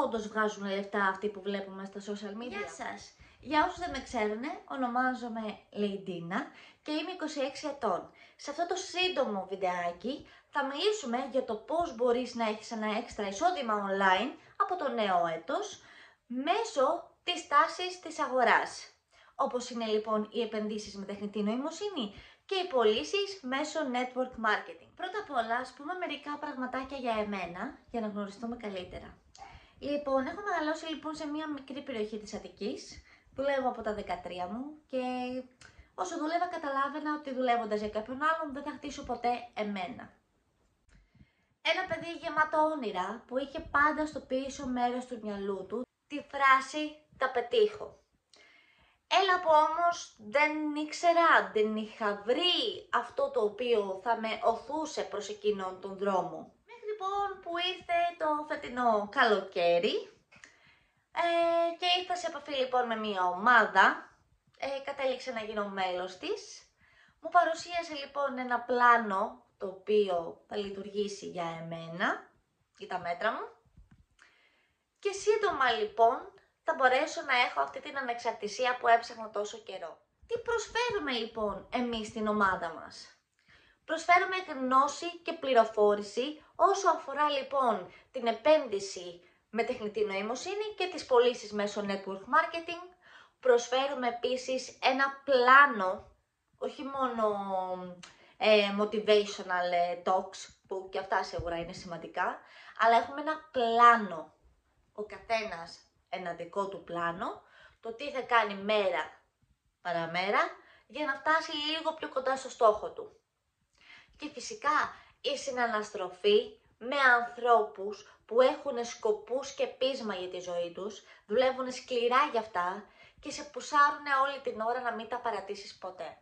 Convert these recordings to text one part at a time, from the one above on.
όντως βγάζουν λεφτά αυτοί που βλέπουμε στα social media. Γεια σας! Για όσους δεν με ξέρουν, ονομάζομαι Λεϊντίνα και είμαι 26 ετών. Σε αυτό το σύντομο βιντεάκι θα μιλήσουμε για το πώς μπορείς να έχεις ένα έξτρα εισόδημα online από το νέο έτος μέσω της τάσης της αγοράς. Όπως είναι λοιπόν οι επενδύσεις με τεχνητή νοημοσύνη και οι πωλήσεις μέσω network marketing. Πρώτα απ' όλα, ας πούμε μερικά πραγματάκια για εμένα, για να γνωριστούμε καλύτερα. Λοιπόν, έχω μεγαλώσει λοιπόν σε μια μικρή περιοχή της Αττικής. Δουλεύω από τα 13 μου και όσο δούλευα καταλάβαινα ότι δουλεύοντας για κάποιον άλλον δεν θα χτίσω ποτέ εμένα. Ένα παιδί γεμάτο όνειρα που είχε πάντα στο πίσω μέρος του μυαλού του τη φράση «τα πετύχω». Έλα που όμως δεν ήξερα, δεν είχα βρει αυτό το οποίο θα με οθούσε προς εκείνον τον δρόμο. Μέχρι λοιπόν που ήρθε το φετινό καλοκαίρι και ήρθα σε επαφή λοιπόν με μια ομάδα, κατέληξε να γίνω μέλος της. Μου παρουσίασε λοιπόν ένα πλάνο το οποίο θα λειτουργήσει για εμένα, για τα μέτρα μου. Και σύντομα λοιπόν θα μπορέσω να έχω αυτή την ανεξαρτησία που έψαχνα τόσο καιρό. Τι προσφέρουμε λοιπόν εμείς στην ομάδα μας? Προσφέρουμε γνώση και πληροφόρηση όσο αφορά λοιπόν την επένδυση με τεχνητή νοημοσύνη και τις πωλήσεις μέσω network marketing. Προσφέρουμε επίσης ένα πλάνο, όχι μόνο motivational talks που και αυτά σίγουρα είναι σημαντικά, αλλά έχουμε ένα πλάνο, ο καθένας ένα δικό του πλάνο, το τι θα κάνει μέρα παραμέρα για να φτάσει λίγο πιο κοντά στο στόχο του. Και φυσικά η συναναστροφή με ανθρώπους που έχουν σκοπούς και πείσμα για τη ζωή τους, δουλεύουν σκληρά για αυτά και σε πουσάρουν όλη την ώρα να μην τα παρατήσεις ποτέ.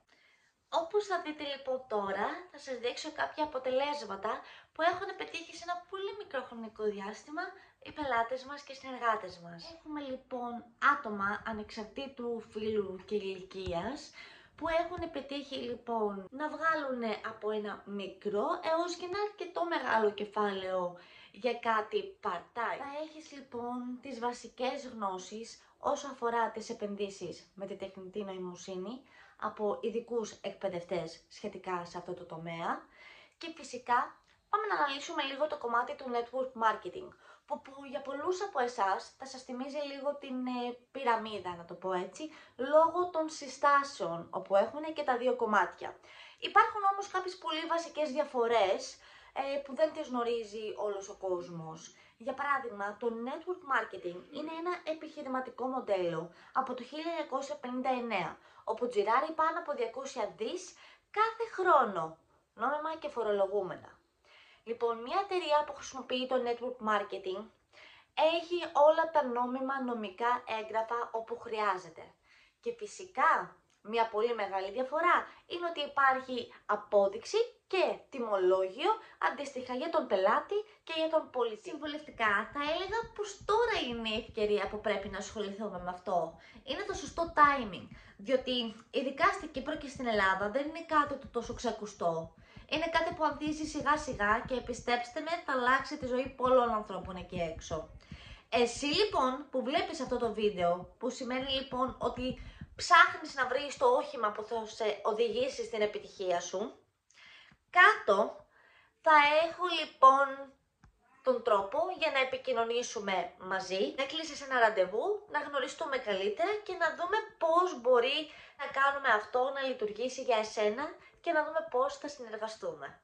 Όπως θα δείτε λοιπόν τώρα, θα σας δείξω κάποια αποτελέσματα που έχουν πετύχει σε ένα πολύ μικρό χρονικό διάστημα οι πελάτες μας και οι συνεργάτες μας. Έχουμε λοιπόν άτομα ανεξαρτήτου φύλου και ηλικίας που έχουν πετύχει λοιπόν να βγάλουν από ένα μικρό έως και ένα αρκετό μεγάλο κεφάλαιο για κάτι part-time. Θα έχεις λοιπόν τις βασικές γνώσεις όσο αφορά τις επενδύσεις με τη τεχνητή νοημοσύνη από ειδικούς εκπαιδευτές σχετικά σε αυτό το τομέα και φυσικά πάμε να αναλύσουμε λίγο το κομμάτι του network marketing που για πολλούς από εσάς θα σας θυμίζει λίγο την πυραμίδα, να το πω έτσι, λόγω των συστάσεων όπου έχουν και τα δύο κομμάτια. Υπάρχουν όμως κάποιες πολύ βασικές διαφορές που δεν τις γνωρίζει όλος ο κόσμος. Για παράδειγμα, το network marketing είναι ένα επιχειρηματικό μοντέλο από το 1959, όπου τζιράρει πάνω από 200 δις κάθε χρόνο, νόμιμα και φορολογούμενα. Λοιπόν, μια εταιρεία που χρησιμοποιεί το network marketing έχει όλα τα νόμιμα νομικά έγγραφα όπου χρειάζεται. Και φυσικά, μια πολύ μεγάλη διαφορά είναι ότι υπάρχει απόδειξη και τιμολόγιο αντίστοιχα για τον πελάτη και για τον πολιτή. Συμβουλευτικά θα έλεγα πως τώρα είναι η ευκαιρία που πρέπει να ασχοληθούμε με αυτό. Είναι το σωστό timing, διότι ειδικά στην Κύπρο και στην Ελλάδα δεν είναι κάτι το τόσο ξακουστό. Είναι κάτι που ανθίζει σιγά σιγά και πιστέψτε με θα αλλάξει τη ζωή πολλών ανθρώπων εκεί έξω. Εσύ λοιπόν που βλέπεις αυτό το βίντεο, που σημαίνει λοιπόν ότι ψάχνεις να βρεις το όχημα που θα σε οδηγήσει στην επιτυχία σου, κάτω θα έχω λοιπόν τον τρόπο για να επικοινωνήσουμε μαζί, να κλείσεις ένα ραντεβού, να γνωριστούμε καλύτερα και να δούμε πώς μπορεί να κάνουμε αυτό να λειτουργήσει για εσένα και να δούμε πώς θα συνεργαστούμε.